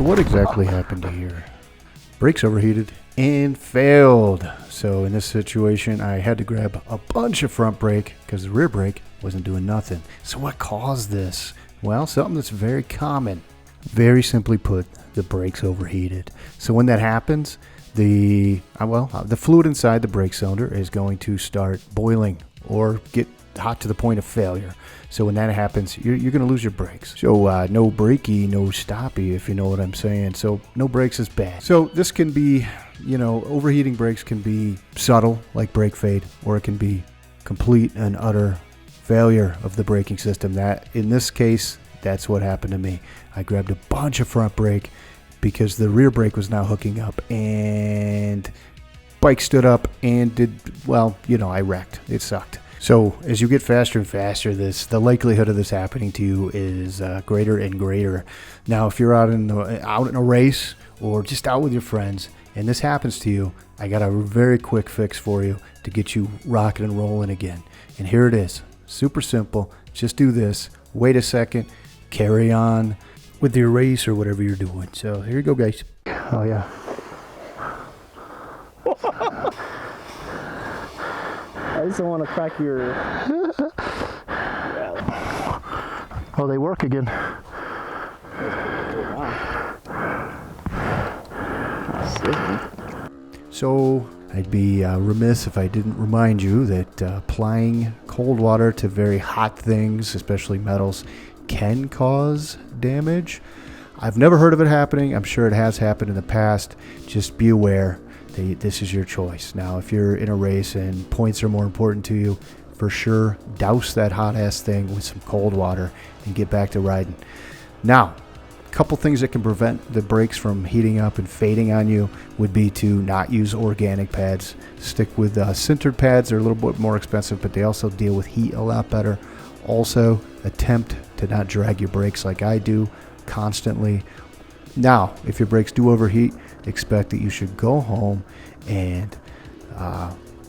what exactly happened here? Brakes overheated and failed. So in this situation, I had to grab a bunch of front brake because the rear brake wasn't doing nothing. So what caused this? Well, something that's very common. Very simply put, the brakes overheated. So when that happens, the fluid inside the brake cylinder is going to start boiling or get hot to the point of failure. So when that happens, you're going to lose your brakes. So no brakey, no stoppy, if you know what I'm saying. So no brakes is bad. So this can be, overheating brakes can be subtle, like brake fade, or it can be complete and utter failure of the braking system. That, in this case, that's what happened to me. I grabbed a bunch of front brake because the rear brake was now hooking up, and bike stood up and I wrecked. It sucked. So as you get faster and faster, the likelihood of this happening to you is greater and greater. Now, if you're out in a race or just out with your friends and this happens to you, I got a very quick fix for you to get you rocking and rolling again. And here it is. Super simple. Just do this. Wait a second. Carry on with your race or whatever you're doing. So here you go, guys. Oh, yeah. I just don't want to crack your... Oh, they work again. So I'd be remiss if I didn't remind you that applying cold water to very hot things, especially metals, can cause damage. I've never heard of it happening. I'm sure it has happened in the past. Just be aware. This is your choice. Now, if you're in a race and points are more important to you, for sure, douse that hot ass thing with some cold water and get back to riding. Now, a couple things that can prevent the brakes from heating up and fading on you would be to not use organic pads. Stick with sintered pads. They're a little bit more expensive, but they also deal with heat a lot better. Also, attempt to not drag your brakes like I do constantly. Now, if your brakes do overheat, expect that you should go home and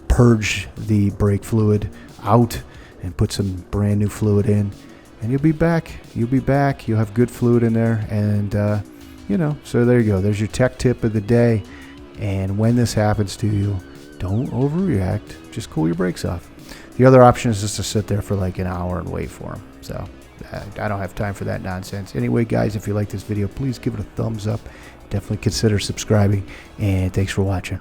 purge the brake fluid out and put some brand new fluid in, and you'll be back. You'll have good fluid in there, and so there you go. There's your tech tip of the day. And when this happens to you, don't overreact. Just cool your brakes off. The other option is just to sit there for like an hour and wait for them. So I don't have time for that nonsense. Anyway, guys, if you like this video, please give it a thumbs up. Definitely consider subscribing, and thanks for watching.